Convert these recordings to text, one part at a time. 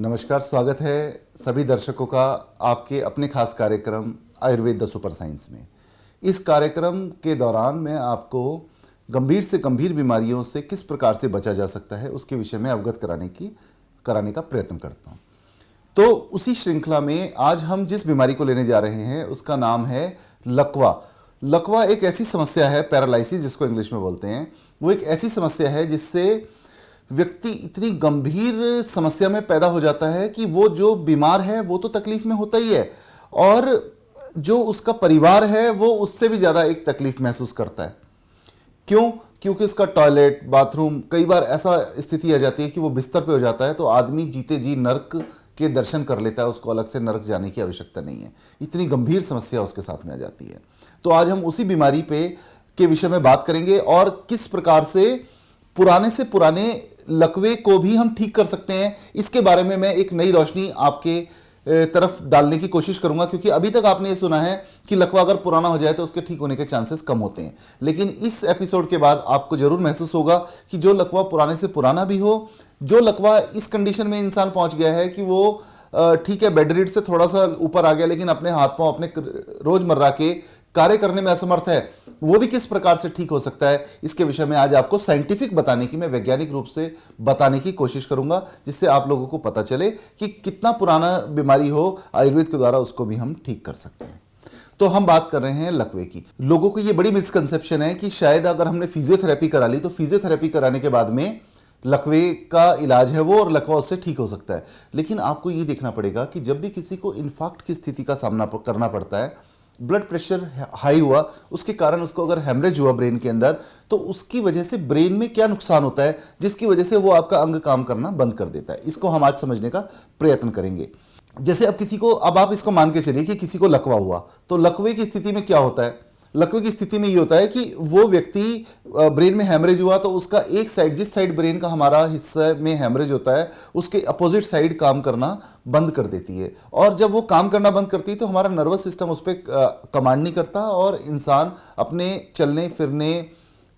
नमस्कार, स्वागत है सभी दर्शकों का आपके अपने खास कार्यक्रम आयुर्वेद द सुपर साइंस में। इस कार्यक्रम के दौरान मैं आपको गंभीर से गंभीर बीमारियों से किस प्रकार से बचा जा सकता है उसके विषय में अवगत कराने का प्रयत्न करता हूँ। तो उसी श्रृंखला में आज हम जिस बीमारी को लेने जा रहे हैं उसका नाम है लकवा। लकवा एक ऐसी समस्या है, पैरालिसिस जिसको इंग्लिश में बोलते हैं। वो एक ऐसी समस्या है जिससे व्यक्ति इतनी गंभीर समस्या में पैदा हो जाता है कि वो जो बीमार है वो तो तकलीफ में होता ही है, और जो उसका परिवार है वो उससे भी ज़्यादा एक तकलीफ महसूस करता है। क्यों? क्योंकि उसका टॉयलेट, बाथरूम, कई बार ऐसा स्थिति आ जाती है कि वो बिस्तर पे हो जाता है तो आदमी जीते जी नर्क के दर्शन कर लेता है, उसको अलग से नर्क जाने की आवश्यकता नहीं है। इतनी गंभीर समस्या उसके साथ में आ जाती है। तो आज हम उसी बीमारी के विषय में बात करेंगे और किस प्रकार से पुराने लकवे को भी हम ठीक कर सकते हैं, इसके बारे में मैं एक नई रोशनी आपके तरफ डालने की कोशिश करूंगा। क्योंकि अभी तक आपने ये सुना है कि लकवा अगर पुराना हो जाए तो उसके ठीक होने के चांसेस कम होते हैं, लेकिन इस एपिसोड के बाद आपको जरूर महसूस होगा कि जो लकवा पुराने से पुराना भी हो, जो लकवा इस कंडीशन में इंसान पहुंच गया है कि वो ठीक है बेड रीड से थोड़ा सा ऊपर आ गया लेकिन अपने हाथ पांव अपने रोजमर्रा के कार्य करने में असमर्थ है, वो भी किस प्रकार से ठीक हो सकता है, इसके विषय में आज आपको साइंटिफिक बताने की, मैं वैज्ञानिक रूप से बताने की कोशिश करूंगा, जिससे आप लोगों को पता चले कि कितना पुराना बीमारी हो आयुर्वेद के द्वारा उसको भी हम ठीक कर सकते हैं। तो हम बात कर रहे हैं लकवे की। लोगों को ये बड़ी मिसकंसेप्शन है कि शायद अगर हमने फिजियोथेरेपी करा ली तो फिजियोथेरेपी कराने के बाद में लकवे का इलाज है वो और लकवा उससे ठीक हो सकता है। लेकिन आपको ये देखना पड़ेगा कि जब भी किसी को इन्फार्क्ट की स्थिति का सामना करना पड़ता है, ब्लड प्रेशर हाई हुआ, उसके कारण उसको अगर हेमरेज हुआ ब्रेन के अंदर, तो उसकी वजह से ब्रेन में क्या नुकसान होता है जिसकी वजह से वो आपका अंग काम करना बंद कर देता है। इसको हम आज समझने का प्रयत्न करेंगे। जैसे अब आप इसको मान के चलिए कि किसी को लकवा हुआ, तो लकवे की स्थिति में क्या होता है? लकवे की स्थिति में ये होता है कि वो व्यक्ति ब्रेन में हैमरेज हुआ तो उसका एक साइड, जिस साइड ब्रेन का हमारा हिस्सा में हैमरेज होता है, उसके अपोजिट साइड काम करना बंद कर देती है। और जब वो काम करना बंद करती है तो हमारा नर्वस सिस्टम उस पर कमांड नहीं करता और इंसान अपने चलने फिरने,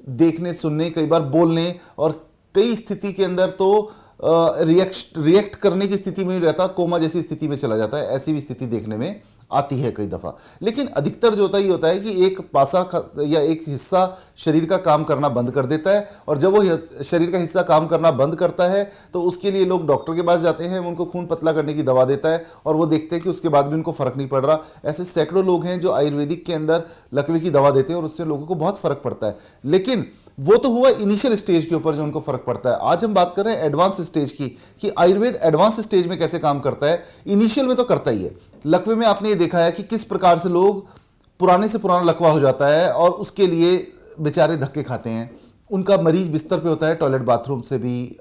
देखने सुनने, कई बार बोलने और कई स्थिति के अंदर तो रिएक्ट करने की स्थिति में ही रहता, कोमा जैसी स्थिति में चला जाता है। ऐसी भी स्थिति देखने में आती है कई दफ़ा। लेकिन अधिकतर जो होता है कि एक पासा या एक हिस्सा शरीर का काम करना बंद कर देता है, और जब वो शरीर का हिस्सा काम करना बंद करता है तो उसके लिए लोग डॉक्टर के पास जाते हैं, उनको खून पतला करने की दवा देता है और वो देखते हैं कि उसके बाद भी उनको फर्क नहीं पड़ रहा। ऐसे सैकड़ों लोग हैं जो आयुर्वेदिक के अंदर लकवे की दवा देते हैं और उससे लोगों को बहुत फर्क पड़ता है। लेकिन वो तो हुआ इनिशियल स्टेज के ऊपर जो उनको फर्क पड़ता है। आज हम बात कर रहे हैं एडवांस स्टेज की, कि आयुर्वेद एडवांस स्टेज में कैसे काम करता है। इनिशियल में तो करता ही है। लकवे में आपने ये देखा है कि किस प्रकार से लोग पुराने से पुराना लकवा हो जाता है और उसके लिए बेचारे धक्के खाते हैं। उनका मरीज बिस्तर पे होता है, टॉयलेट बाथरूम से भी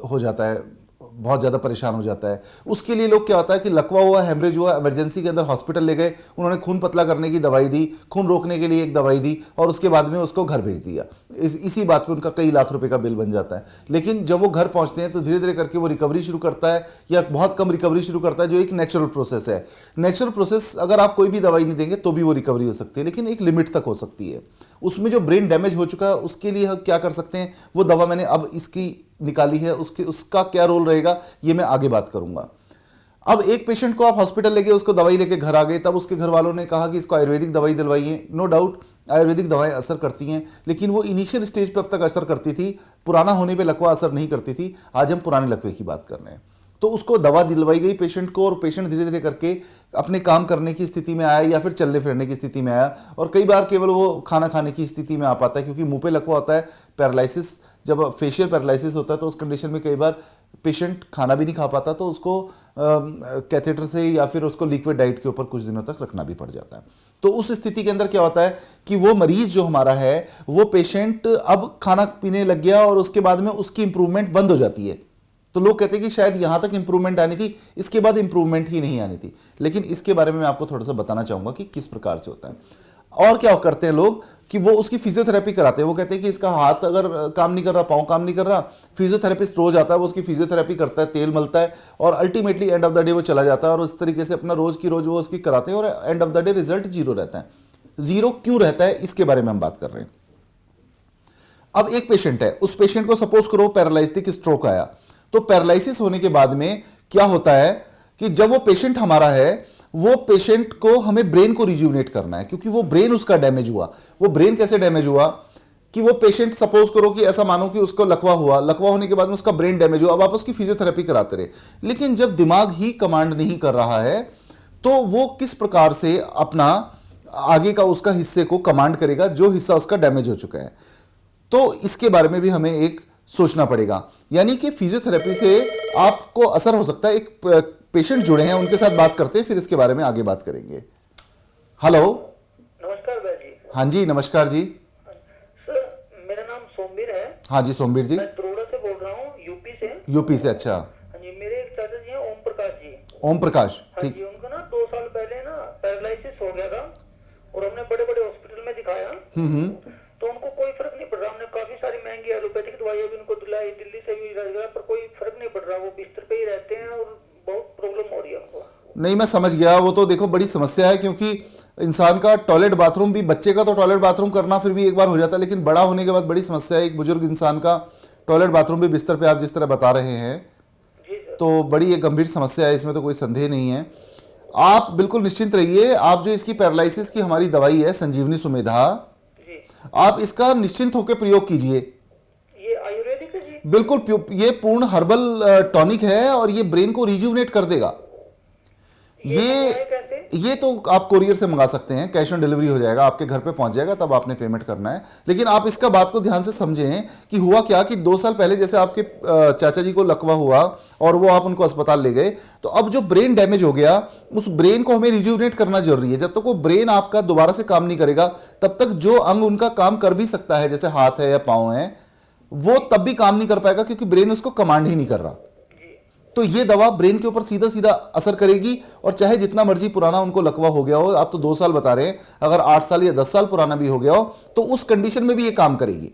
हो जाता है, बहुत ज़्यादा परेशान हो जाता है। उसके लिए लोग क्या होता है कि लकवा हुआ, हेमरेज हुआ, इमरजेंसी के अंदर हॉस्पिटल ले गए, उन्होंने खून पतला करने की दवाई दी, खून रोकने के लिए एक दवाई दी और उसके बाद में उसको घर भेज दिया। इसी बात पे उनका कई लाख रुपए का बिल बन जाता है। लेकिन जब वो घर पहुंचते हैं तो धीरे धीरे करके वो रिकवरी शुरू करता है या बहुत कम रिकवरी शुरू करता है, जो एक नेचुरल प्रोसेस है। नेचुरल प्रोसेस अगर आप कोई भी दवाई नहीं देंगे तो भी वो रिकवरी हो सकती है, लेकिन एक लिमिट तक हो सकती है। उसमें जो ब्रेन डैमेज हो चुका है उसके लिए हम क्या कर सकते हैं, वो दवा मैंने अब इसकी निकाली है, उसका क्या रोल रहेगा ये मैं आगे बात करूंगा। अब एक पेशेंट को आप हॉस्पिटल ले गए, उसको दवाई लेके घर आ गए, तब उसके घर वालों ने कहा कि इसको आयुर्वेदिक दवाई दिलवाइए। नो डाउट आयुर्वेदिक दवाएं असर करती हैं, लेकिन वो इनिशियल स्टेज पे अब तक असर करती थी, पुराना होने पे लकवा असर नहीं करती थी। आज हम पुराने लकवे की बात कर रहे हैं। तो उसको दवा दिलवाई गई पेशेंट को, और पेशेंट धीरे धीरे करके अपने काम करने की स्थिति में आया या फिर चलने फिरने की स्थिति में आया, और कई बार केवल वो खाना खाने की स्थिति में आ पाता है, क्योंकि मुंह पे लकवा होता है। पैरालिसिस, जब फेशियल पैरालिसिस होता है तो उस कंडीशन में कई बार पेशेंट खाना भी नहीं खा पाता, तो उसको कैथेटर से या फिर उसको लिक्विड डाइट के ऊपर कुछ दिनों तक रखना भी पड़ जाता है। तो उस स्थिति के अंदर क्या होता है कि वो मरीज जो हमारा है, वो पेशेंट अब खाना पीने लग गया और उसके बाद में उसकी इंप्रूवमेंट बंद हो जाती है। तो लोग कहते हैं कि शायद यहां तक इंप्रूवमेंट आनी थी, इसके बाद इंप्रूवमेंट ही नहीं आनी थी। लेकिन इसके बारे में मैं आपको थोड़ा सा बताना चाहूंगा कि किस प्रकार से होता है। और क्या करते हैं लोग कि वो उसकी फिजियोथेरेपी कराते हैं। वो कहते हैं कि इसका हाथ अगर काम नहीं कर रहा, पाँव काम नहीं कर रहा, फिजियोथेरेपिस्ट रोज आता है, वो उसकी फिजियोथेरेपी करता है, तेल मलता है, और ultimately end of the day वो चला जाता है, और उस तरीके से अपना रोज की रोज वो उसकी कराते हैं, और end of the day result zero रहता है। जीरो क्यों रहता है इसके बारे में हम बात कर रहे हैं। अब एक पेशेंट है, उस पेशेंट को सपोज करो पैरालिटिक स्ट्रोक आया, तो पैरालिसिस होने के बाद में क्या होता है कि जब वो पेशेंट हमारा है, वो पेशेंट को हमें ब्रेन को रिज्यूनेट करना है, क्योंकि वो ब्रेन उसका डैमेज हुआ। वो ब्रेन कैसे डैमेज हुआ कि वो पेशेंट, सपोज करो कि ऐसा मानो कि उसको लकवा हुआ, लकवा होने के बाद में उसका ब्रेन डैमेज हुआ, अब आप उसकी फिजियोथेरेपी कराते रहे, लेकिन जब दिमाग ही कमांड नहीं कर रहा है तो वो किस प्रकार से अपना आगे का उसका हिस्से को कमांड करेगा, जो हिस्सा उसका डैमेज हो चुका है। तो इसके बारे में भी हमें एक सोचना पड़ेगा। यानी कि फिजियोथेरेपी से आपको असर हो सकता है। एक पेशेंट जुड़े हैं, उनके साथ बात करते हैं, फिर इसके बारे में आगे बात करेंगे। हेलो, नमस्कार भाई जी। हाँ जी, नमस्कार जी। सर, मेरा नाम सोमवीर है। हाँ जी, सोमवीर जी। मैं बड़ौदा से बोल रहा हूँ, यूपी से। यूपी से, अच्छा। हाँ जी, मेरे एक चाचा जी हैं, ओम प्रकाश जी। ओम प्रकाश, हाँ ठीक। जी, उनको ना 2 साल पहले ना पैरालिसिस हो गया था और हमने बड़े बड़े हॉस्पिटल में दिखाया, तो उनको कोई फर्क नहीं पड़ रहा। हमने काफी सारी महंगी एलोपैथिक दवाइयां भी उनको दिलाई, दिल्ली से भी इलाज कराया, पर कोई फर्क नहीं पड़ रहा। वो बिस्तर पे ही रहते हैं और बहुत प्रॉब्लम हो रही है उनको। नहीं, मैं समझ गया। वो तो देखो बड़ी समस्या है, क्योंकि इंसान का टॉयलेट बाथरूम भी, बच्चे का तो टॉयलेट बाथरूम करना फिर भी एक बार हो जाता है, लेकिन बड़ा होने के बाद बड़ी समस्या है। एक बुजुर्ग इंसान का टॉयलेट बाथरूम भी बिस्तर पे, आप जिस तरह बता रहे हैं, जी सर। तो बड़ी एक गंभीर समस्या है, इसमें तो कोई संदेह नहीं है। आप बिल्कुल निश्चिंत रहिए। आप जो इसकी पैरालिसिस की हमारी दवाई है संजीवनी सुमेधा, जी, आप इसका निश्चिंत होकर प्रयोग कीजिए। ये आयुर्वेदिक है जी? बिल्कुल, ये पूर्ण हर्बल टॉनिक है और ये ब्रेन को रिजुवनेट कर देगा। मंगाए कैसे? ये तो आप कोरियर से मंगा सकते हैं, कैश ऑन डिलीवरी हो जाएगा, आपके घर पे पहुंच जाएगा, तब आपने पेमेंट करना है। लेकिन आप इसका बात को ध्यान से समझें कि हुआ क्या कि 2 साल पहले जैसे आपके चाचा जी को लकवा हुआ और वो आप उनको अस्पताल ले गए, तो अब जो ब्रेन डैमेज हो गया, उस ब्रेन को हमें रिजुवनेट करना जरूरी है। जब तक वो ब्रेन आपका दोबारा से काम नहीं करेगा, तब तक जो अंग उनका काम कर भी सकता है, जैसे हाथ है या पाँव है, वो तब भी काम नहीं कर पाएगा, क्योंकि ब्रेन उसको कमांड ही नहीं कर रहा। तो ये दवा ब्रेन के ऊपर सीधा सीधा असर करेगी, और चाहे जितना मर्जी पुराना उनको लकवा हो गया हो, आप तो 2 साल बता रहे हैं, अगर 8 साल या 10 साल पुराना भी हो गया हो, तो उस कंडीशन में भी ये काम करेगी।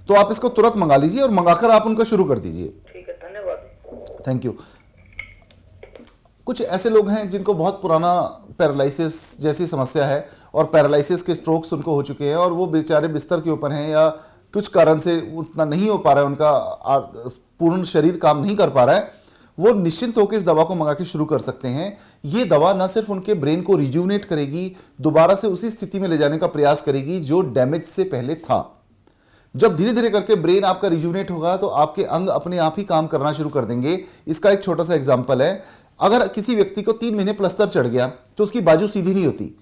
तो आप इसको तुरंत मंगा लीजिए और मंगाकर आप उनका शुरू कर दीजिए। ठीक है, धन्यवाद। Thank you. कुछ ऐसे लोग हैं जिनको बहुत पुराना पैरालिसिस जैसी समस्या है, और पैरालिसिस के स्ट्रोक्स उनको हो चुके हैं, और वो बेचारे बिस्तर के ऊपर हैं, या कुछ कारण से उतना नहीं हो पा रहा है, उनका पूर्ण शरीर काम नहीं कर पा रहा है। वो निश्चिंत होकर इस दवा को मंगा के शुरू कर सकते हैं। ये दवा न सिर्फ उनके ब्रेन को रिजुवनेट करेगी, दोबारा से उसी स्थिति में ले जाने का प्रयास करेगी जो डैमेज से पहले था। जब धीरे धीरे करके ब्रेन आपका रिजुवनेट होगा, तो आपके अंग अपने आप ही काम करना शुरू कर देंगे। इसका एक छोटा सा एग्जाम्पल है, अगर किसी व्यक्ति को 3 महीने प्लस्तर चढ़ गया, तो उसकी बाजू सीधी नहीं होती।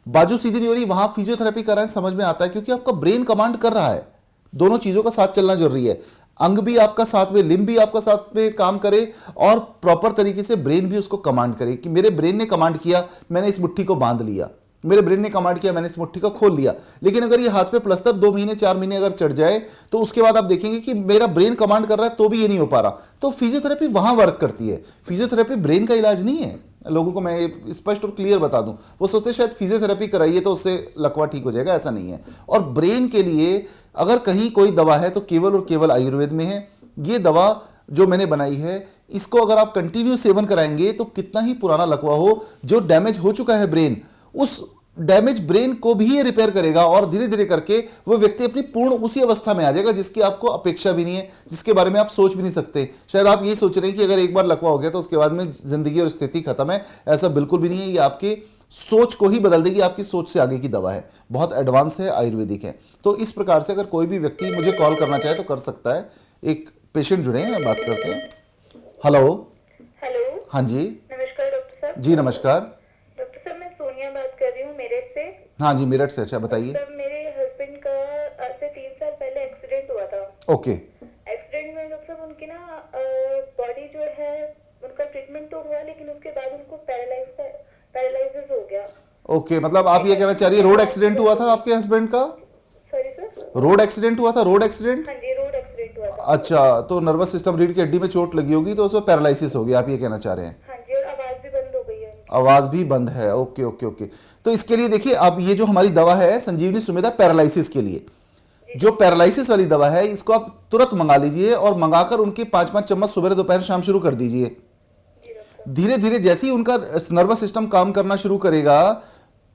बाजू सीधी नहीं हो रही, वहां फिजियोथेरेपी कराएं, समझ में आता है, क्योंकि आपका ब्रेन कमांड कर रहा है। दोनों चीजों का साथ चलना जरूरी है। अंग भी आपका साथ में, लिम्ब भी आपका साथ में काम करे, और प्रॉपर तरीके से ब्रेन भी उसको कमांड करे कि मेरे ब्रेन ने कमांड किया, मैंने इस मुट्ठी को बांध लिया, मेरे ब्रेन ने कमांड किया, मैंने इस मुट्ठी को खोल लिया। लेकिन अगर ये हाथ पे प्लस्तर 2 महीने 4 महीने अगर चढ़ जाए, तो उसके बाद आप देखेंगे कि मेरा ब्रेन कमांड कर रहा है, तो भी ये नहीं हो पा रहा। तो फिजियोथेरेपी वहां वर्क करती है। फिजियोथेरेपी ब्रेन का इलाज नहीं है। लोगों को मैं स्पष्ट और क्लियर बता दूं, वो सोचते शायद फिजियोथेरेपी कराइए तो उससे लकवा ठीक हो जाएगा, ऐसा नहीं है। और ब्रेन के लिए अगर कहीं कोई दवा है, तो केवल और केवल आयुर्वेद में है। ये दवा जो मैंने बनाई है, इसको अगर आप कंटिन्यू सेवन कराएंगे, तो कितना ही पुराना लकवा हो, जो डैमेज हो चुका है ब्रेन, उस डैमेज ब्रेन को भी ये रिपेयर करेगा, और धीरे धीरे करके वो व्यक्ति अपनी पूर्ण उसी अवस्था में आ जाएगा जिसकी आपको अपेक्षा भी नहीं है, जिसके बारे में आप सोच भी नहीं सकते। शायद आप यही सोच रहे हैं कि अगर एक बार लकवा हो गया तो उसके बाद में जिंदगी और स्थिति खत्म है। ऐसा बिल्कुल भी नहीं है। ये आपके सोच को ही बदल देगी, आपकी सोच से आगे की दवा है, बहुत एडवांस है, आयुर्वेदिक है। तो इस प्रकार से अगर कोई भी व्यक्ति मुझे कॉल करना चाहे तो कर सकता है। एक पेशेंट जुड़े हैं, बात करते हैं। हेलो। हेलो। हाँ जी। नमस्कार डॉक्टर साहब। जी नमस्कार। डॉक्टर साहब, मैं सोनिया बात कर रही हूँ मेरठ से। हाँ जी, मेरठ से। अच्छा, बताइए। सर, मेरे हस्बैंड का आज से 3 साल पहले एक्सीडेंट हुआ था। ओके। एक्सीडेंट में डॉक्टर साहब उनकी ना बॉडी जो है, उनका ट्रीटमेंट तो हुआ, लेकिन उसके बाद उनको पैरालिसिस हो गया। ओके, मतलब आप ये कहना चाह रही है रोड एक्सीडेंट हुआ था आपके हस्बैंड का? Sorry sir? रोड एक्सीडेंट हुआ था? Road accident? हाँ जी, रोड एक्सीडेंट हुआ था। अच्छा, तो नर्वस सिस्टम, रीढ़ की हड्डी में चोट लगी होगी, तो उसमें पैरालिसिस हो गया, आप ये कहना चाह रहे हैं? हाँ जी, और आवाज भी बंद हो गई है उनकी। आवाज भी बंद है। Okay okay okay. तो इसके लिए देखिए, अब ये जो हमारी दवा है संजीवनी सुमेधा पैरालिसिस के लिए, जो पैरालिसिस वाली दवा है, इसको आप तुरंत मंगा लीजिए, और मंगाकर उनके 5-5 चम्मच सुबह दोपहर शाम शुरू कर दीजिए। धीरे धीरे जैसे ही उनका नर्वस सिस्टम काम करना शुरू करेगा,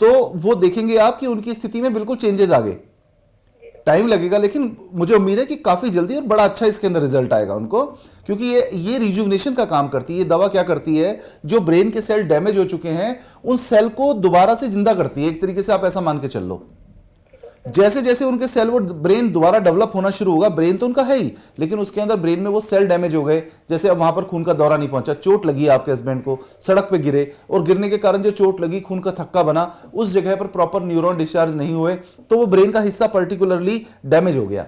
तो वो देखेंगे आप कि उनकी स्थिति में बिल्कुल चेंजेस आ गए। टाइम लगेगा, लेकिन मुझे उम्मीद है कि काफ़ी जल्दी और बड़ा अच्छा इसके अंदर रिजल्ट आएगा उनको, क्योंकि ये रिजुविनेशन का काम करती है। ये दवा क्या करती है, जो ब्रेन के सेल डैमेज हो चुके हैं उन सेल को दोबारा से जिंदा करती है। एक तरीके से आप ऐसा मान के चल लो, जैसे जैसे उनके सेल, वो ब्रेन दोबारा डेवलप होना शुरू होगा, ब्रेन तो उनका है ही, लेकिन उसके अंदर ब्रेन में वो सेल डैमेज हो गए। जैसे अब वहां पर खून का दौरा नहीं पहुंचा, चोट लगी आपके हस्बैंड को, सड़क पे गिरे और गिरने के कारण जो चोट लगी, खून का थक्का बना, उस जगह पर प्रॉपर न्यूरॉन डिस्चार्ज नहीं हुए, तो वो ब्रेन का हिस्सा पर्टिकुलरली डैमेज हो गया,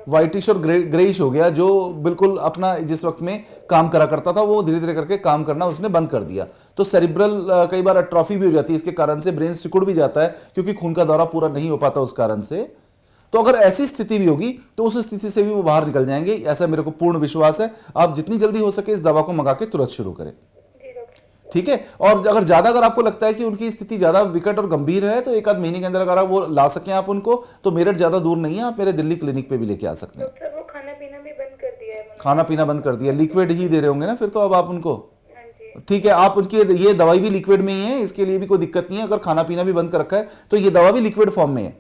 व्हाइटिश और ग्रेइश हो गया, जो बिल्कुल अपना जिस वक्त में काम करा करता था वो धीरे धीरे करके काम करना उसने बंद कर दिया। तो सेरिब्रल कई बार एट्रोफी भी हो जाती है इसके कारण से, ब्रेन सिकुड़ भी जाता है क्योंकि खून का दौरा पूरा नहीं हो पाता उस कारण से। तो अगर ऐसी स्थिति भी होगी तो उस स्थिति से भी वो बाहर निकल जाएंगे, ऐसा मेरे को पूर्ण विश्वास है। आप जितनी जल्दी हो सके इस दवा को मंगा के तुरंत शुरू करें, ठीक है। और अगर आपको लगता है कि उनकी स्थिति ज्यादा विकट और गंभीर है तो एक आध महीने के अंदर अगर आप वो ला सकें आप उनको, तो मेरठ ज्यादा दूर नहीं है, आप मेरे दिल्ली क्लिनिक पे भी लेके आ सकते हैं। डॉक्टर वो खाना पीना भी बंद कर दिया है। खाना पीना बंद कर दिया, लिक्विड ही दे रहे होंगे ना फिर तो अब आप उनको, हाँ जी। ठीक है। आप उनकी ये दवाई भी लिक्विड में ही है, इसके लिए भी कोई दिक्कत नहीं है। अगर खाना पीना भी बंद कर रखा है तो ये दवा भी लिक्विड फॉर्म में है।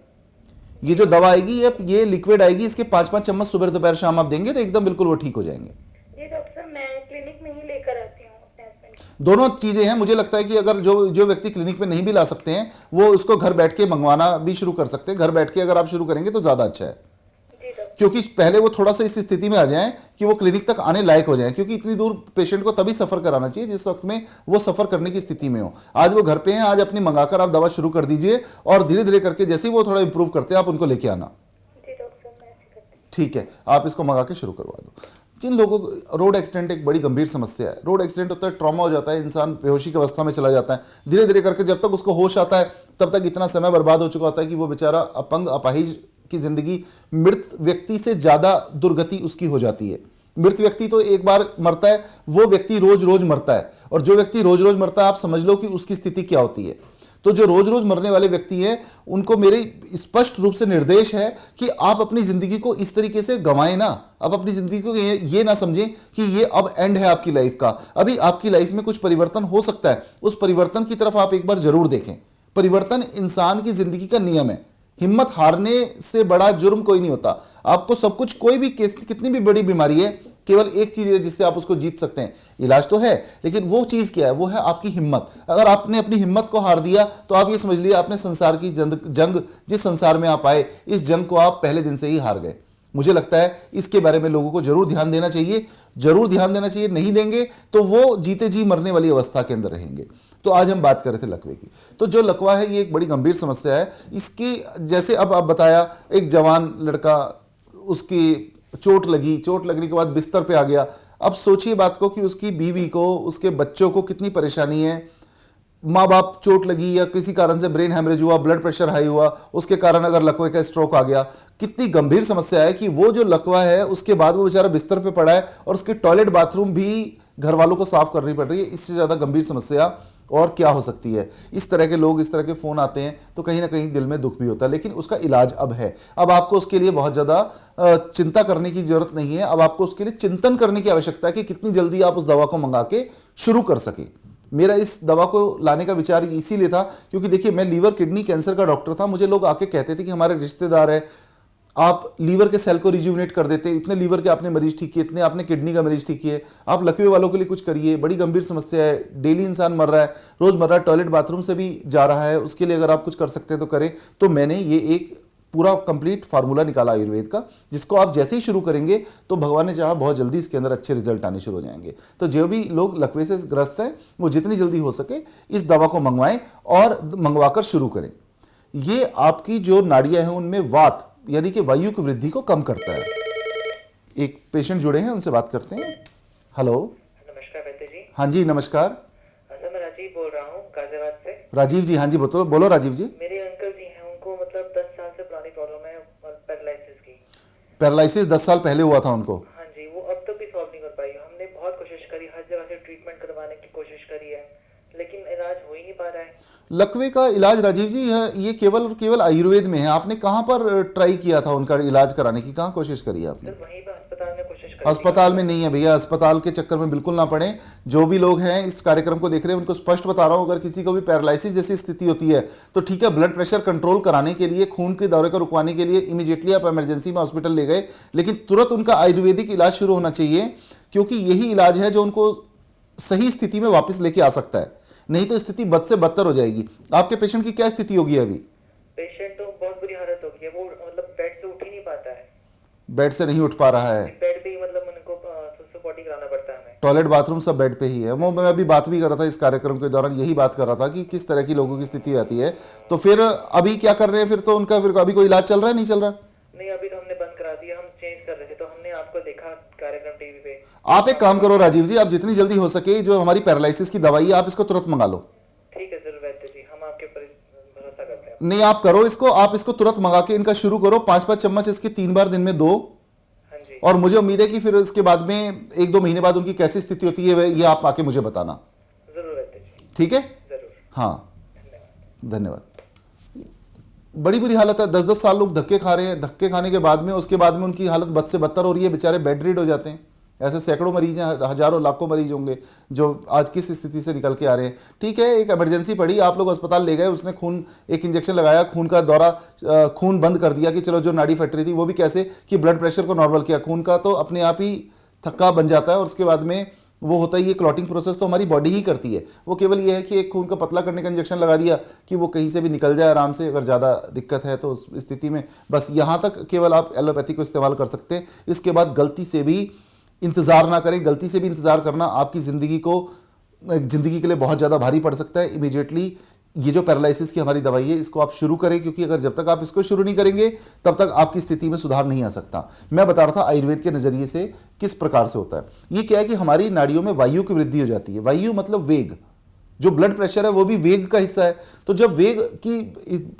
ये जो दवा आएगी ये लिक्विड आएगी, इसके 5-5 चम्मच सुबह दोपहर शाम आप देंगे तो एकदम बिल्कुल वो ठीक हो जाएंगे। जी डॉक्टर साहब, मैं क्लिनिक में ही लेकर आती हूँ अपने हस्बैंड को। दोनों चीजें हैं। मुझे लगता है कि अगर जो व्यक्ति क्लिनिक में नहीं भी ला सकते हैं वो उसको घर बैठ के मंगवाना भी शुरू कर सकते हैं। घर बैठ के अगर आप शुरू करेंगे तो ज्यादा अच्छा है, जी डॉक्टर। क्योंकि पहले वो थोड़ा सा इस स्थिति में आ जाएं कि वो क्लिनिक तक आने लायक हो जाएं, क्योंकि इतनी दूर पेशेंट को तभी सफर कराना चाहिए जिस वक्त में वो सफर करने की स्थिति में हो। आज वो घर पे हैं, आज अपनी मंगाकर आप दवा शुरू कर दीजिए और धीरे धीरे करके जैसे ही वो थोड़ा इंप्रूव करते हैं आप उनको लेके आना, जी डॉक्टर साहब, मैं ऐसे करती हूँ। ठीक है। आप इसको मंगा के शुरू करवा दो। जिन लोगों को रोड एक्सीडेंट एक बड़ी गंभीर समस्या है, रोड एक्सीडेंट होता है, ट्रॉमा हो जाता है, इंसान बेहोशी की अवस्था में चला जाता है, धीरे धीरे करके जब तक उसको होश आता है तब तक इतना समय बर्बाद हो चुका होता है कि वो बेचारा अपंग अपाहिज की जिंदगी मृत व्यक्ति से ज्यादा दुर्गति उसकी हो जाती है। मृत व्यक्ति तो एक बार मरता है, वो व्यक्ति रोज रोज मरता है, और जो व्यक्ति रोज रोज मरता है आप समझ लो कि उसकी स्थिति क्या होती है। तो जो रोज रोज मरने वाले व्यक्ति हैं उनको मेरे स्पष्ट रूप से निर्देश है कि आप अपनी जिंदगी को इस तरीके से गंवाएं ना। आप अपनी जिंदगी को ये ना समझें कि ये अब एंड है आपकी लाइफ का। अभी आपकी लाइफ में कुछ परिवर्तन हो सकता है, उस परिवर्तन की तरफ आप एक बार जरूर देखें। परिवर्तन इंसान की जिंदगी का नियम है। हिम्मत हारने से बड़ा जुर्म कोई नहीं होता। आपको सब कुछ, कोई भी कितनी भी बड़ी बीमारी है, केवल एक चीज है जिससे आप उसको जीत सकते हैं। इलाज तो है, लेकिन वो चीज क्या है, वो है आपकी हिम्मत। अगर आपने अपनी हिम्मत को हार दिया तो आप ये समझ लिए आपने संसार की जंग जिस संसार में आप आए, इस जंग को आप पहले दिन से ही हार गए। मुझे लगता है इसके बारे में लोगों को जरूर ध्यान देना चाहिए, जरूर ध्यान देना चाहिए। नहीं देंगे तो वो जीते जी मरने वाली अवस्था के अंदर रहेंगे। तो आज हम बात कर रहे थे लकवे की। तो जो लकवा है ये एक बड़ी गंभीर समस्या है। इसकी जैसे अब आप बताया, एक जवान लड़का, उसकी चोट लगी, चोट लगने के बाद बिस्तर पे आ गया। अब सोचिए बात को कि उसकी बीवी को, उसके बच्चों को कितनी परेशानी है। माँ बाप, चोट लगी या किसी कारण से ब्रेन हैमरेज हुआ, ब्लड प्रेशर हाई हुआ, उसके कारण अगर लकवे का स्ट्रोक आ गया, कितनी गंभीर समस्या है कि वो जो लकवा है उसके बाद वो बेचारा बिस्तर पे पड़ा है और उसके टॉयलेट बाथरूम भी घर वालों को साफ करनी पड़ रही है। इससे ज़्यादा गंभीर समस्या और क्या हो सकती है। इस तरह के लोग, इस तरह के फ़ोन आते हैं तो कहीं ना कहीं दिल में दुख भी होता है, लेकिन उसका इलाज अब है। अब आपको उसके लिए बहुत ज़्यादा चिंता करने की ज़रूरत नहीं है। अब आपको उसके लिए चिंतन करने की आवश्यकता है कि कितनी जल्दी आप उस दवा को मंगा के शुरू कर सके। मेरा इस दवा को लाने का विचार इसीलिए था क्योंकि देखिए, मैं लीवर किडनी कैंसर का डॉक्टर था। मुझे लोग आके कहते थे कि हमारे रिश्तेदार है, आप लीवर के सेल को रिज्यूविनेट कर देते, इतने लीवर के आपने मरीज ठीक किए, इतने आपने किडनी का मरीज ठीक किए, आप लकवे वालों के लिए कुछ करिए। बड़ी गंभीर समस्या है, डेली इंसान मर रहा है, रोजमर्रा टॉयलेट बाथरूम से भी जा रहा है, उसके लिए अगर आप कुछ कर सकते हैं तो करें। तो मैंने ये एक पूरा कंप्लीट फार्मूला निकाला आयुर्वेद का, जिसको आप जैसे ही शुरू करेंगे तो भगवान ने चाहा बहुत जल्दी इसके अंदर अच्छे रिजल्ट आने शुरू हो जाएंगे। तो जो भी लोग लकवे से ग्रस्त हैं वो जितनी जल्दी हो सके इस दवा को मंगवाएं और मंगवाकर शुरू करें। ये आपकी जो नाड़ियां हैं उनमें वात यानी कि वायु की वृद्धि को कम करता है। एक पेशेंट जुड़े हैं, उनसे बात करते हैं। हेलो, नमस्कार वैद्य जी। हाँ जी नमस्कार। सर मैं राजीव बोल रहा हूँ गाजियाबाद से। राजीव जी, हाँ जी बोलो राजीव जी। मेरे अंकल जी हैं, उनको मतलब 10 साल से पुरानी प्रॉब्लम है पैरालिसिस की। पैरालिसिस 10 साल पहले हुआ था उनको? हाँ जी, वो अब तक भी सॉल्व नहीं कर पाई। हमने बहुत कोशिश करी, हर जगह से ट्रीटमेंट करवाने की कोशिश करी है, लेकिन इलाज हो ही नहीं पा रहा है। लकवे का इलाज राजीव जी ये केवल और केवल आयुर्वेद में है। आपने कहाँ पर ट्राई किया था उनका इलाज कराने की, कहाँ कोशिश करी आपने? सर वहीं पे अस्पताल अस्पताल में कोशिश करी थी। अस्पताल में नहीं है भैया, अस्पताल के चक्कर में बिल्कुल ना पड़े। जो भी लोग हैं इस कार्यक्रम को देख रहे हैं उनको स्पष्ट बता रहा हूं, अगर किसी को भी पैरालिसिस जैसी स्थिति होती है तो ठीक है, ब्लड प्रेशर कंट्रोल कराने के लिए, खून के दौरे को रुकवाने के लिए इमीडिएटली आप इमरजेंसी में हॉस्पिटल ले गए, लेकिन तुरंत उनका आयुर्वेदिक इलाज शुरू होना चाहिए, क्योंकि यही इलाज है जो उनको सही स्थिति में वापस लेके आ सकता है। नहीं तो स्थिति बद से बदतर हो जाएगी। आपके पेशेंट की क्या स्थिति होगी अभी? पेशेंट तो बहुत बुरी हालत हो गई है, वो मतलब बेड से उठ ही नहीं पाता है, बेड से नहीं उठ पा रहा है, बेड पे ही मतलब उनको सुसु पॉटी कराना पड़ता है हमें। टॉयलेट बाथरूम सब बेड पे ही है। वो मैं अभी बात भी कर रहा था इस कार्यक्रम के दौरान, यही बात कर रहा था कि किस तरह की लोगों की स्थिति आती है। तो फिर अभी क्या कर रहे हैं? फिर तो उनका फिर अभी कोई इलाज चल रहा है, नहीं चल रहा? नहीं, अभी तो हमने बंद करा दिया, हम चेंज कर रहे थे तो हमने आपको देखा कार्यक्रम टीवी पे। आप एक काम करो राजीव जी, आप जितनी जल्दी हो सके जो हमारी पैरालिसिस की दवाई है आप इसको तुरंत मंगा लो। ठीक है सर वैद्य जी, हम आपके ऊपर भरोसा करते हैं। नहीं, आप करो इसको, आप इसको तुरंत मंगा के इनका शुरू करो। 5-5 चम्मच इसके 3 बार दिन में दो, हाँ जी, और मुझे उम्मीद है कि फिर इसके बाद में 1-2 महीने बाद उनकी कैसी स्थिति होती है ये आप आके मुझे बताना, जरूर वैद्य जी, ठीक है? जरूर, हाँ, धन्यवाद। धन्यवाद। बड़ी बुरी हालत है, 10-10 साल लोग धक्के खा रहे हैं, धक्के खाने के बाद में उसके बाद में उनकी हालत बद से बदतर हो रही है, बेचारे बेड रीड हो जाते हैं। ऐसे सैकड़ों मरीज हैं, हजारों लाखों मरीज होंगे जो आज किस स्थिति से निकल के आ रहे हैं। ठीक है, एक इमरजेंसी पड़ी, आप लोग अस्पताल ले गए, उसने खून एक इंजेक्शन लगाया, खून का दौरा, खून बंद कर दिया कि चलो जो नाड़ी फट रही थी, वो भी कैसे कि ब्लड प्रेशर को नॉर्मल किया। खून का तो अपने आप ही थक्का बन जाता है और उसके बाद में वो होता है, ये क्लॉटिंग प्रोसेस तो हमारी बॉडी ही करती है। वो केवल ये है कि एक खून का पतला करने का इंजेक्शन लगा दिया कि वो कहीं से भी निकल जाए आराम से। अगर ज़्यादा दिक्कत है तो उस स्थिति में बस यहाँ तक केवल आप एलोपैथी को इस्तेमाल कर सकते हैं। इसके बाद गलती से भी इंतज़ार ना करें। गलती से भी इंतज़ार करना आपकी ज़िंदगी के लिए बहुत ज़्यादा भारी पड़ सकता है। इमीडिएटली ये जो पैरालिसिस की हमारी दवाई है इसको आप शुरू करें, क्योंकि अगर जब तक आप इसको शुरू नहीं करेंगे तब तक आपकी स्थिति में सुधार नहीं आ सकता। मैं बता रहा था आयुर्वेद के नज़रिए से किस प्रकार से होता है। ये क्या है कि हमारी नाड़ियों में वायु की वृद्धि हो जाती है। वायु मतलब वेग, जो ब्लड प्रेशर है वो भी वेग का हिस्सा है। तो जब वेग की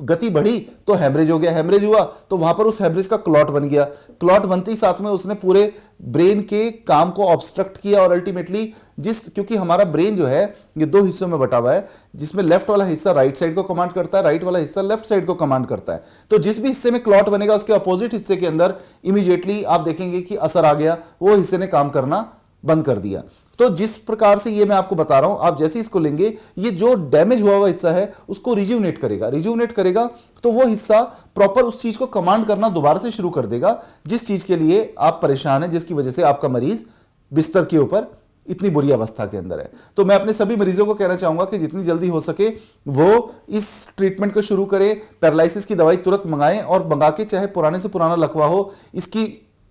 गति बढ़ी तो हैमरेज हो गया, हैमरेज हुआ तो वहां पर उस हैमरेज का क्लॉट बन गया, क्लॉट बनते ही साथ में उसने पूरे ब्रेन के काम को ऑब्स्ट्रक्ट किया और अल्टीमेटली क्योंकि हमारा ब्रेन जो है ये 2 हिस्सों में बटा हुआ है, जिसमें लेफ्ट वाला हिस्सा राइट साइड को कमांड करता है, राइट वाला हिस्सा लेफ्ट साइड को कमांड करता है। तो जिस भी हिस्से में क्लॉट बनेगा उसके अपोजिट हिस्से के अंदर इमीडिएटली आप देखेंगे कि असर आ गया, वो हिस्से ने काम करना बंद कर दिया। तो जिस प्रकार से ये मैं आपको बता रहा हूं, आप जैसे इसको लेंगे ये जो डैमेज हुआ हुआ हिस्सा है उसको रिज्यूनेट करेगा तो वो हिस्सा प्रॉपर उस चीज को कमांड करना दोबारा से शुरू कर देगा, जिस चीज के लिए आप परेशान हैं, जिसकी वजह से आपका मरीज बिस्तर के ऊपर इतनी बुरी अवस्था के अंदर है। तो मैं अपने सभी मरीजों को कहना चाहूंगा कि जितनी जल्दी हो सके वो इस ट्रीटमेंट को शुरू करें। पैरालिसिस की दवाई तुरंत मंगाएं और मंगा के चाहे पुराने से पुराना लकवा हो इसकी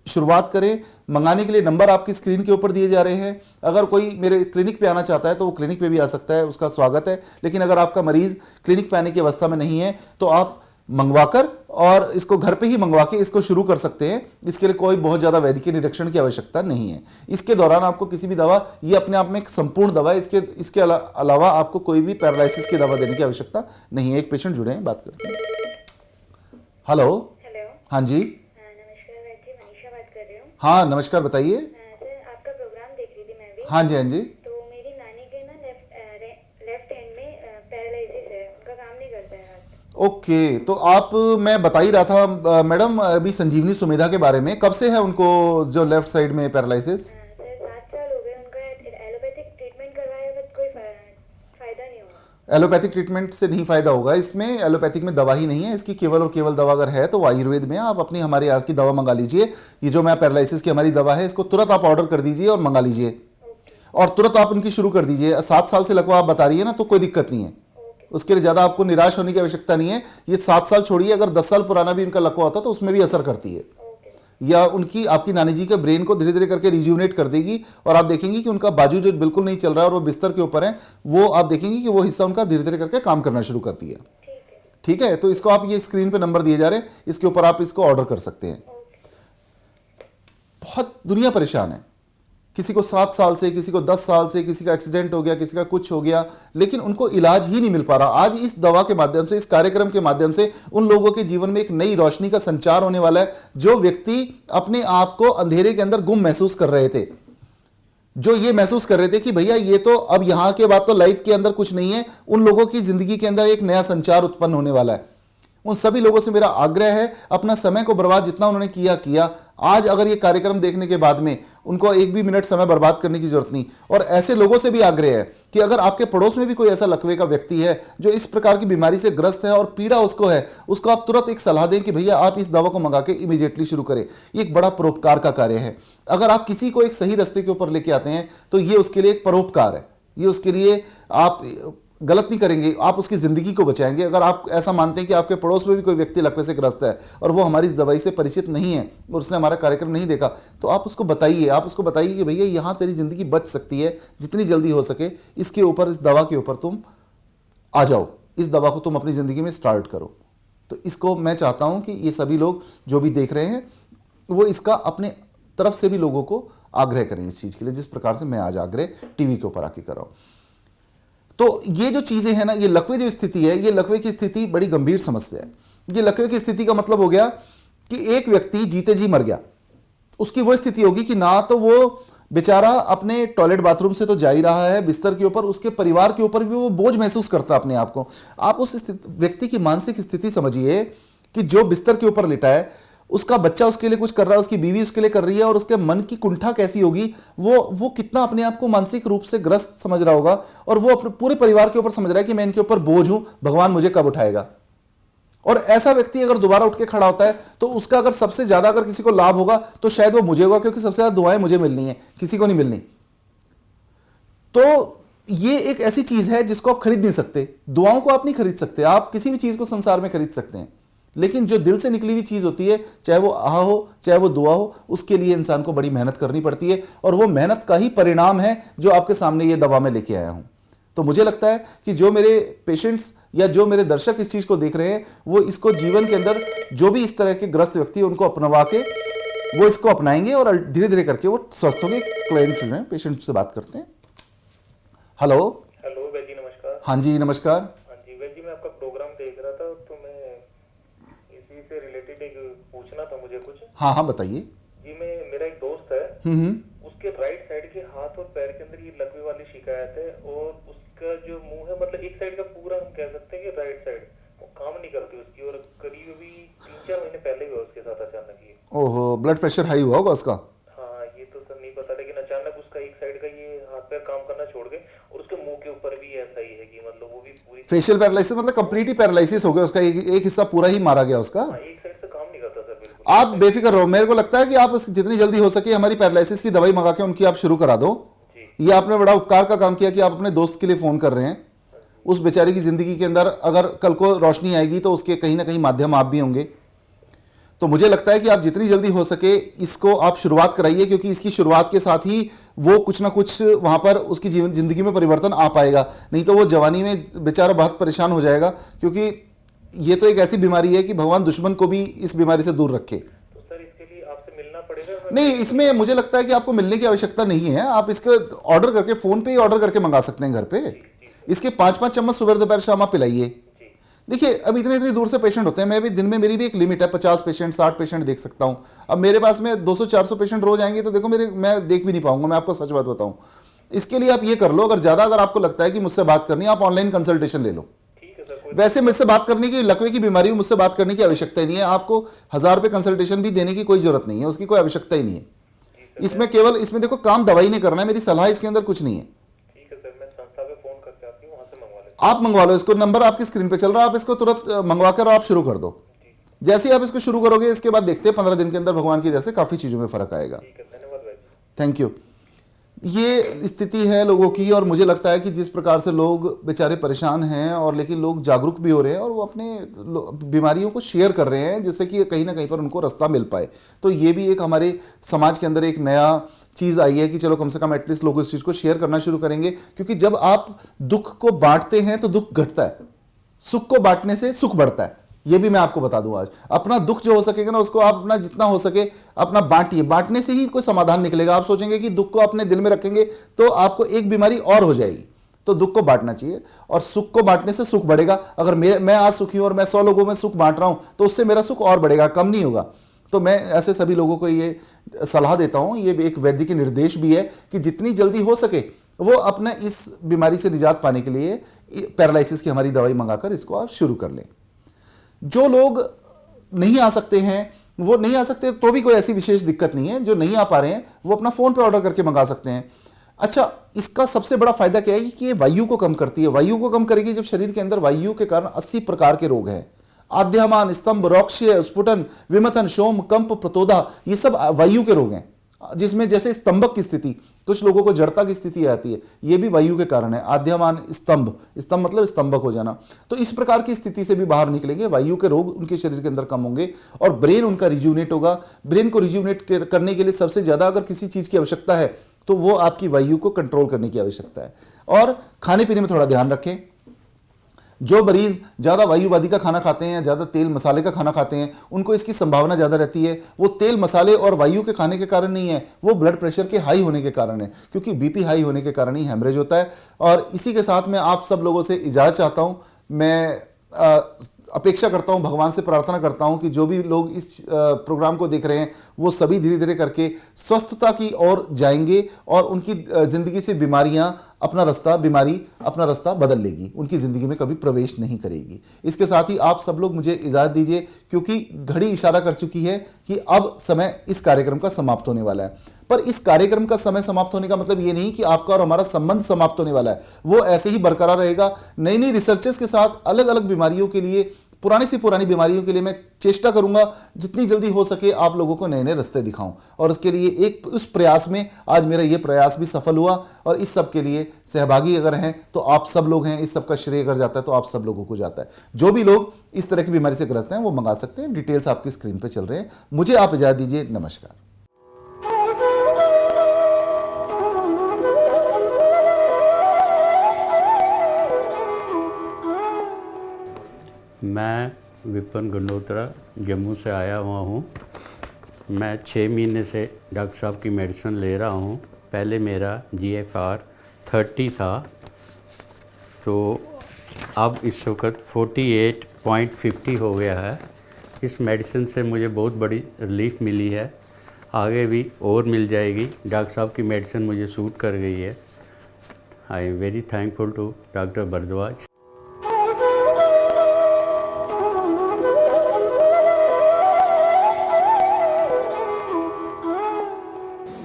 शुरुआत करें। मंगाने के लिए नंबर आपकी स्क्रीन के ऊपर दिए जा रहे हैं। अगर कोई मेरे क्लिनिक पे आना चाहता है तो वो क्लिनिक पे भी आ सकता है, उसका स्वागत है। लेकिन अगर आपका मरीज क्लिनिक पे आने की अवस्था में नहीं है तो आप मंगवाकर और इसको घर पे ही मंगवा के इसको शुरू कर सकते हैं। इसके लिए कोई बहुत ज़्यादा वैद्यकीय निरीक्षण की आवश्यकता नहीं है। इसके दौरान आपको किसी भी दवा, ये अपने आप में एक संपूर्ण दवा है, इसके अलावा आपको कोई भी पैरालिसिस की दवा देने की आवश्यकता नहीं है। एक पेशेंट जुड़े हैं, बात करते हैं। हेलो। हेलो। हाँ जी। नमस्कार वैद्य, मनीषा बात कर रही हूँ। हाँ नमस्कार, बताइए। सर आपका प्रोग्राम देख रही थी मैं भी। हाँ जी, हाँ जी। तो मेरी नानी के ना लेफ्ट हैंड में पैरालिसिस है, उनका काम नहीं करता है हाथ। ओके, तो आप, मैं बता ही रहा था मैडम अभी संजीवनी सुमेधा के बारे में। कब से है उनको जो लेफ्ट साइड में पैरालिसिस? सर 7 साल हो गए, उनका एलोपैथिक ट्रीटमेंट करवाया बट कोई फायदा नहीं हुआ। एलोपैथिक ट्रीटमेंट से नहीं फायदा होगा। इसमें एलोपैथिक में दवा ही नहीं है, इसकी केवल और केवल दवा अगर है तो आयुर्वेद में आप अपनी हमारे यहाँ की दवा मंगा लीजिए। ये जो मैं पैरालिसिस की हमारी दवा है इसको तुरंत आप ऑर्डर कर दीजिए और मंगा लीजिए और तुरंत आप इनकी शुरू कर दीजिए। 7 साल से लकवा आप बता रही है ना, तो कोई दिक्कत नहीं है, उसके लिए ज़्यादा आपको निराश होने की आवश्यकता नहीं है। ये 7 साल छोड़िए, अगर 10 साल पुराना भी इनका लकवा होता तो उसमें भी असर करती है, या उनकी आपकी नानी जी के ब्रेन को धीरे धीरे करके रिज्यूनेट कर देगी और आप देखेंगे कि उनका बाजू जो बिल्कुल नहीं चल रहा है और वो बिस्तर के ऊपर है, वो आप देखेंगे कि वो हिस्सा उनका धीरे धीरे करके काम करना शुरू करती है। ठीक है, तो इसको आप, ये स्क्रीन पे नंबर दिए जा रहे हैं, इसके ऊपर आप इसको ऑर्डर कर सकते हैं। बहुत दुनिया परेशान है, किसी को 7 साल से, किसी को 10 साल से, किसी का एक्सीडेंट हो गया, किसी का कुछ हो गया, लेकिन उनको इलाज ही नहीं मिल पा रहा। आज इस दवा के माध्यम से, इस कार्यक्रम के माध्यम से उन लोगों के जीवन में एक नई रोशनी का संचार होने वाला है। जो व्यक्ति अपने आप को अंधेरे के अंदर गुम महसूस कर रहे थे, जो ये महसूस कर रहे थे कि भैया ये तो अब यहां के बाद तो लाइफ के अंदर कुछ नहीं है, उन लोगों की जिंदगी के अंदर एक नया संचार उत्पन्न होने वाला है। उन सभी लोगों से मेरा आग्रह है, अपना समय को बर्बाद जितना उन्होंने किया। आज अगर ये कार्यक्रम देखने के बाद में उनको एक भी मिनट समय बर्बाद करने की जरूरत नहीं। और ऐसे लोगों से भी आग्रह है कि अगर आपके पड़ोस में भी कोई ऐसा लकवे का व्यक्ति है जो इस प्रकार की बीमारी से ग्रस्त है और पीड़ा उसको है, उसको आप तुरंत एक सलाह दें कि भैया आप इस दवा को मंगा के इमीडिएटली शुरू करें। ये एक बड़ा परोपकार का कार्य है। अगर आप किसी को एक सही रास्ते के ऊपर लेके आते हैं तो ये उसके लिए एक परोपकार है। ये उसके लिए आप गलत नहीं करेंगे, आप उसकी ज़िंदगी को बचाएंगे। अगर आप ऐसा मानते हैं कि आपके पड़ोस में भी कोई व्यक्ति लकवे से ग्रस्त है और वो हमारी दवाई से परिचित नहीं है और उसने हमारा कार्यक्रम नहीं देखा, तो आप उसको बताइए कि भैया यहाँ तेरी ज़िंदगी बच सकती है, जितनी जल्दी हो सके इसके ऊपर, इस दवा के ऊपर तुम आ जाओ, इस दवा को तुम अपनी ज़िंदगी में स्टार्ट करो। तो इसको मैं चाहता हूँ कि ये सभी लोग जो भी देख रहे हैं वो इसका अपने तरफ से भी लोगों को आग्रह करें इस चीज़ के लिए, जिस प्रकार से मैं आज आग्रह टीवी के ऊपर आके कर रहा हूँ। तो ये जो चीज़ें हैं ना, ये लकवे जो स्थिति है, ये लकवे की स्थिति बड़ी गंभीर समस्या है। ये लकवे की स्थिति का मतलब हो गया कि एक व्यक्ति जीते जी मर गया। उसकी वो स्थिति होगी कि ना तो वो बेचारा अपने टॉयलेट बाथरूम से तो जा ही रहा है बिस्तर के ऊपर, उसके परिवार के ऊपर भी वो बोझ महसूस करता अपने आप को। आप उस व्यक्ति की मानसिक स्थिति समझिए कि जो बिस्तर के ऊपर लिटा है, उसका बच्चा उसके लिए कुछ कर रहा है, उसकी बीवी उसके लिए कर रही है, और उसके मन की कुंठा कैसी होगी, वो कितना अपने आप को मानसिक रूप से ग्रस्त समझ रहा होगा। और वो अपने पूरे परिवार के ऊपर समझ रहा है कि मैं इनके ऊपर बोझ हूं, भगवान मुझे कब उठाएगा। और ऐसा व्यक्ति अगर दोबारा उठ के खड़ा होता है तो उसका अगर सबसे ज्यादा अगर किसी को लाभ होगा तो शायद वो मुझे होगा, क्योंकि सबसे ज्यादा दुआएं मुझे मिलनी है, किसी को नहीं मिलनी। तो ये एक ऐसी चीज है जिसको आप खरीद नहीं सकते। दुआओं को आप नहीं खरीद सकते। आप किसी भी चीज को संसार में खरीद सकते हैं, लेकिन जो दिल से निकली हुई चीज होती है, चाहे वो आह हो चाहे वो दुआ हो, उसके लिए इंसान को बड़ी मेहनत करनी पड़ती है। और वो मेहनत का ही परिणाम है जो आपके सामने ये दवा में लेके आया हूं। तो मुझे लगता है कि जो मेरे पेशेंट्स या जो मेरे दर्शक इस चीज को देख रहे हैं, वो इसको जीवन के अंदर जो भी इस तरह के ग्रस्त व्यक्ति है उनको अपनवा के वो इसको अपनाएंगे और धीरे धीरे करके वो स्वस्थ होंगे। क्लाइंट चुन रहे हैं, पेशेंट से बात करते हैं। हेलो वैद जी नमस्कार। हाँ जी नमस्कार। हाँ जी वैद जी, मैं आपका प्रोग्राम देख रहा था तो मैं इसी से रिलेटेड एक पूछना था मुझे कुछ। हाँ बताइए जी। मेरा एक दोस्त है, उसके राइट साइड के हाथ और पैर के अंदर ये लकवे वाली शिकायत है, और उसका जो मुंह है, मतलब एक साइड का पूरा हम कह सकते हैं कि राइट साइड वो काम नहीं करती उसकी, और करीब अभी 3-4 महीने पहले हुआ उसके साथ अचानक ये। ओहो, ब्लड प्रेशर हाई हुआ होगा उसका। हाँ ये तो सर नहीं पता, लेकिन अचानक उसका एक साइड का ये हाथ पैर काम करना छोड़ गए, और उसके मुंह के ऊपर भी ऐसा ही है कि मतलब वो भी पूरी फेशियल पैरालिसिस, मतलब कंप्लीटली पैरालिसिस हो गया उसका, एक हिस्सा पूरा ही मारा गया उसका। एक साइड से काम नहीं करता सर बिल्कुल। आप बेफिक्र रहो, मेरे को लगता है कि आप जितनी जल्दी हो सके हमारी पैरालिसिस की दवाई मंगा के उनकी आप शुरू करा दो। ये आपने बड़ा उपकार का काम किया कि आप अपने दोस्त के लिए फोन कर रहे हैं। उस बेचारे की जिंदगी के अंदर अगर कल को रोशनी आएगी तो उसके कहीं ना कहीं माध्यम आप भी होंगे। तो मुझे लगता है कि आप जितनी जल्दी हो सके इसको आप शुरुआत कराइए, क्योंकि इसकी शुरुआत के साथ ही वो कुछ ना कुछ वहां पर उसकी जिंदगी में परिवर्तन आ पाएगा। नहीं तो वो जवानी में बेचारा बहुत परेशान हो जाएगा, क्योंकि ये तो एक ऐसी बीमारी है कि भगवान दुश्मन को भी इस बीमारी से दूर रखे। तो सर इसके लिए आपसे मिलना पड़ेगा? नहीं, इसमें मुझे लगता है कि आपको मिलने की आवश्यकता नहीं है। आप इसको ऑर्डर करके, फोन पे ही ऑर्डर करके मंगा सकते हैं घर पे। इसके 5-5 चम्मच सुबह दोपहर शाम आप पिलाइए। देखिए अब इतनी दूर से पेशेंट होते हैं, मैं भी दिन में मेरी भी एक लिमिट है, 50 पेशेंट 60 पेशेंट देख सकता हूं। अब मेरे पास में 200-400 पेशेंट रोज आएंगे तो देखो मैं देख भी नहीं पाऊंगा, मैं आपको सच बात बताऊं। इसके लिए आप ये कर लो, अगर आपको लगता है कि मुझसे बात करनी है, आप ऑनलाइन कंसल्टेशन ले लो। वैसे मुझसे बात करने की, लकवे की बीमारी में मुझसे बात करने की आवश्यकता ही नहीं है। आपको 1000 रुपये कंसल्टेशन भी देने की कोई जरूरत नहीं है, उसकी कोई आवश्यकता ही नहीं है। इसमें केवल, इसमें देखो काम दवाई नहीं करना है, मेरी सलाह इसके अंदर कुछ नहीं है। आप मंगवा लो इसको, नंबर आपकी स्क्रीन पे चल रहा है, आप इसको तुरंत मंगवा कर आप शुरू कर दो। जैसे ही आप इसको शुरू करोगे, इसके बाद देखते हैं 15 दिन के अंदर भगवान की जैसे काफी चीजों में फर्क आएगा। Thank you. ये स्थिति है लोगों की, और मुझे लगता है कि जिस प्रकार से लोग बेचारे परेशान हैं, और लेकिन लोग जागरूक भी हो रहे हैं और वो अपने बीमारियों को शेयर कर रहे हैं, जिससे कि कहीं ना कहीं पर उनको रास्ता मिल पाए। तो ये भी एक हमारे समाज के अंदर एक नया चीज़ आई है कि चलो कम से कम एटलीस्ट लोग इस चीज़ को शेयर करना शुरू करेंगे, क्योंकि जब आप दुख को बांटते हैं तो दुख घटता है, सुख को बांटने से सुख बढ़ता है। ये भी मैं आपको बता दूं आज। अपना दुख जो हो सकेगा ना, उसको आप अपना जितना हो सके अपना बांटिए, बांटने से ही कोई समाधान निकलेगा। आप सोचेंगे कि दुख को अपने दिल में रखेंगे तो आपको एक बीमारी और हो जाएगी। तो दुख को बांटना चाहिए, और सुख को बांटने से सुख बढ़ेगा। अगर मैं आज सुखी हूं और मैं 100 लोगों में सुख बांट रहा हूं तो उससे मेरा सुख और बढ़ेगा, कम नहीं होगा। तो मैं ऐसे सभी लोगों को ये सलाह देता हूं, ये एक वैद्य के निर्देश भी है कि जितनी जल्दी हो सके वो अपना इस बीमारी से निजात पाने के लिए पैरालिसिस की हमारी दवाई मंगाकर इसको आप शुरू कर लें। जो लोग नहीं आ सकते हैं वो नहीं आ सकते, तो भी कोई ऐसी विशेष दिक्कत नहीं है। जो नहीं आ पा रहे हैं वो अपना फ़ोन पे ऑर्डर करके मंगा सकते हैं। अच्छा, इसका सबसे बड़ा फायदा क्या है कि ये वायु को कम करती है। वायु को कम करेगी जब शरीर के अंदर वायु के कारण 80 प्रकार के रोग हैं। आद्यमान, स्तंभ, रौक्ष्य, स्फुटन, विमथन, शोम, कंप, प्रतोदा, ये सब वायु के रोग हैं। जिसमें जैसे स्तंभक की स्थिति, कुछ लोगों को जड़ता की स्थिति आती है, ये भी वायु के कारण है। आद्यमान, स्तंभ, स्तंभ मतलब स्तंभक हो जाना। तो इस प्रकार की स्थिति से भी बाहर निकलेंगे, वायु के रोग उनके शरीर के अंदर कम होंगे और ब्रेन उनका रिज्यूनेट होगा। ब्रेन को रिज्यूनेट करने के लिए सबसे ज्यादा अगर किसी चीज की आवश्यकता है तो वो आपकी वायु को कंट्रोल करने की आवश्यकता है। और खाने पीने में थोड़ा ध्यान रखें। जो मरीज ज़्यादा वायुवादी का खाना खाते हैं, ज़्यादा तेल मसाले का खाना खाते हैं, उनको इसकी संभावना ज़्यादा रहती है। वो तेल मसाले और वायु के खाने के कारण नहीं है, वो ब्लड प्रेशर के हाई होने के कारण है, क्योंकि बीपी हाई होने के कारण ही हेमरेज होता है। और इसी के साथ मैं आप सब लोगों से इजाज़त चाहता हूँ। मैं अपेक्षा करता हूं, भगवान से प्रार्थना करता हूं कि जो भी लोग इस प्रोग्राम को देख रहे हैं वो सभी धीरे धीरे करके स्वस्थता की ओर जाएंगे और उनकी ज़िंदगी से बीमारी अपना रास्ता बदल लेगी, उनकी ज़िंदगी में कभी प्रवेश नहीं करेगी। इसके साथ ही आप सब लोग मुझे इजाज़त दीजिए, क्योंकि घड़ी इशारा कर चुकी है कि अब समय इस कार्यक्रम का समाप्त होने वाला है। पर इस कार्यक्रम का समय समाप्त होने का मतलब ये नहीं कि आपका और हमारा संबंध समाप्त होने वाला है, वो ऐसे ही बरकरार रहेगा। नई नई रिसर्चेस के साथ अलग अलग बीमारियों के लिए, पुरानी से पुरानी बीमारियों के लिए मैं चेष्टा करूंगा जितनी जल्दी हो सके आप लोगों को नए नए रास्ते दिखाऊं। और उसके लिए उस प्रयास में आज मेरा ये प्रयास भी सफल हुआ। और इस सब के लिए सहभागी अगर हैं तो आप सब लोग हैं, इस सब का श्रेय अगर जाता है तो आप सब लोगों को जाता है। जो भी लोग इस तरह की बीमारी से ग्रस्त हैं वो मंगा सकते हैं। डिटेल्स आपकी स्क्रीन पर चल रहे हैं। मुझे आप इजाज़त दीजिए। नमस्कार। मैं विपिन गंडोत्रा जम्मू से आया हुआ हूँ। मैं 6 महीने से डॉक्टर साहब की मेडिसिन ले रहा हूँ। पहले मेरा GFR 30 था, तो अब इस वक्त 48.50 हो गया है। इस मेडिसिन से मुझे बहुत बड़ी रिलीफ मिली है, आगे भी और मिल जाएगी। डॉक्टर साहब की मेडिसिन मुझे सूट कर गई है। I am very thankful to doctor Bhardwaj.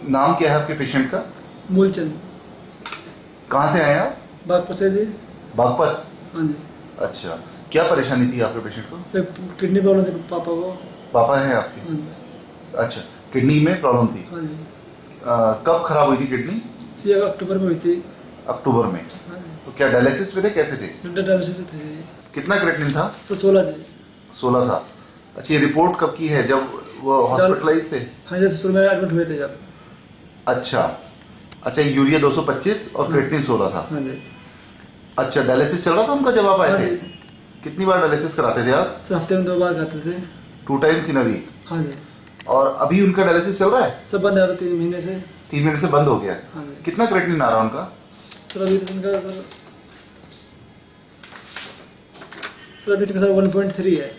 नाम क्या है आपके पेशेंट का? मूलचंद। कहाँ से आए आप? बागपत से जी। बागपत? हाँ जी। अच्छा, क्या परेशानी थी आपके पेशेंट को? सर किडनी प्रॉब्लम थी पापा को। पापा है आपके? हाँ जी। अच्छा, किडनी में प्रॉब्लम थी? हाँ जी। कब खराब हुई थी किडनी? ये अक्टूबर में हुई थी। अक्टूबर में? हाँ जी। तो क्या डायलिसिस पे थे, कैसे थे? डायलिसिस पे थे। कितना क्रेटिनिन था? तो 16 जी। 16 था। अच्छा, ये रिपोर्ट कब की है, जब वो हॉस्पिटलाइज थे? हाँ जी, शुरू में एडमिट हुए थे जब। अच्छा अच्छा, यूरिया 225 और क्रेटिनिन 16 था। हाँ जी। अच्छा, डायलिसिस चल रहा था उनका जब आप आए हाँ थे? जी। कितनी बार डायलिसिस कराते थे आप? सर हफ्ते में 2 बार करते थे। 2 टाइम्स इन अ वीक? हाँ जी। और अभी उनका डायलिसिस चल रहा है? सब बंद है 3 महीने से। 3 महीने से बंद हो गया? हाँ जी। कितना क्रेटिनिन आ रहा है उनका? सर अभी इनका सर अभी इनका 1.3 है।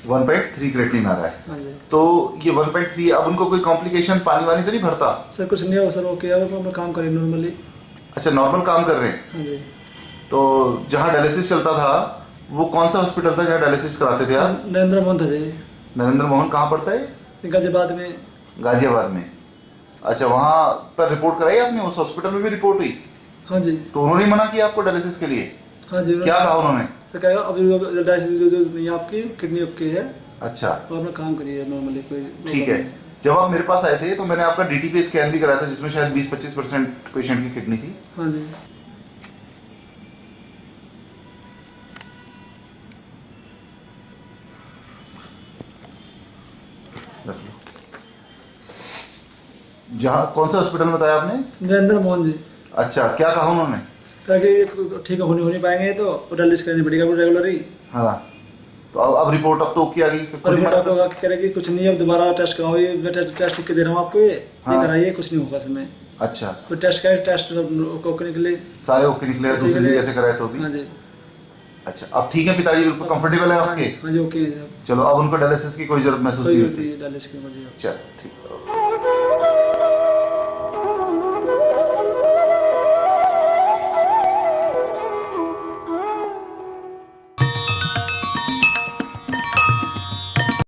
1.3 क्रेटिनिन आ रहा है। हाँ जी। तो ये 1.3, अब उनको कोई कॉम्प्लिकेशन, पानी वानी तो नहीं भरता? सर कुछ नहीं हो सर, ओके है, अपना काम करें नॉर्मली। अच्छा, नॉर्मल काम कर रहे हैं? हाँ जी। तो जहाँ डायलिसिस चलता था वो कौन सा हॉस्पिटल था जहाँ डायलिसिस कराते थे आप? नरेंद्र मोहन था जी। नरेंद्र मोहन कहाँ पड़ता है? गाजियाबाद में। गाजियाबाद में? अच्छा, वहाँ पर रिपोर्ट कराई आपने? उस हॉस्पिटल में भी रिपोर्ट हुई? हाँ जी। तो उन्होंने मना किया आपको डायलिसिस के लिए? हाँ जी। क्या कहा उन्होंने? तो कहेगा अभी डायलिसिस जो नहीं आपकी किडनी आपकी है, अच्छा, तो अपना काम करिए नॉर्मली, कोई ठीक है। जब आप मेरे पास आए थे तो मैंने आपका DTP स्कैन भी कराया था, जिसमें शायद 20-25% पेशेंट की किडनी थी। हाँ जी। जहाँ कौन सा हॉस्पिटल बताया आपने? नरेंद्र मोहन जी। अच्छा, क्या कहा उन्होंने? ताकि ठीक हो नहीं पाएंगे तो डायलिसिस करनी पड़ेगा रेगुलर ही। हाँ, तो अब रिपोर्ट अब तो ओके आ गई? और रिपोर्ट आपको करेगी कुछ नहीं, अब दोबारा टेस्ट कराओ, ये टेस्ट लिख के दे रहा हूँ आपको, ये कराइए, कुछ नहीं होगा इसमें। अच्छा, तो टेस्ट कराए, टेस्ट ओके निकले, सारे ओके निकले, दूसरी जगह से कराए तो भी? हाँ जी। अच्छा, अब ठीक है पिताजी, बिल्कुल कंफर्टेबल है आपके? हाँ जी, ओके। चलो, अब उनको डायलिसिस की कोई जरूरत महसूस नहीं होती? डायलिसिस की। चलो, ठीक है।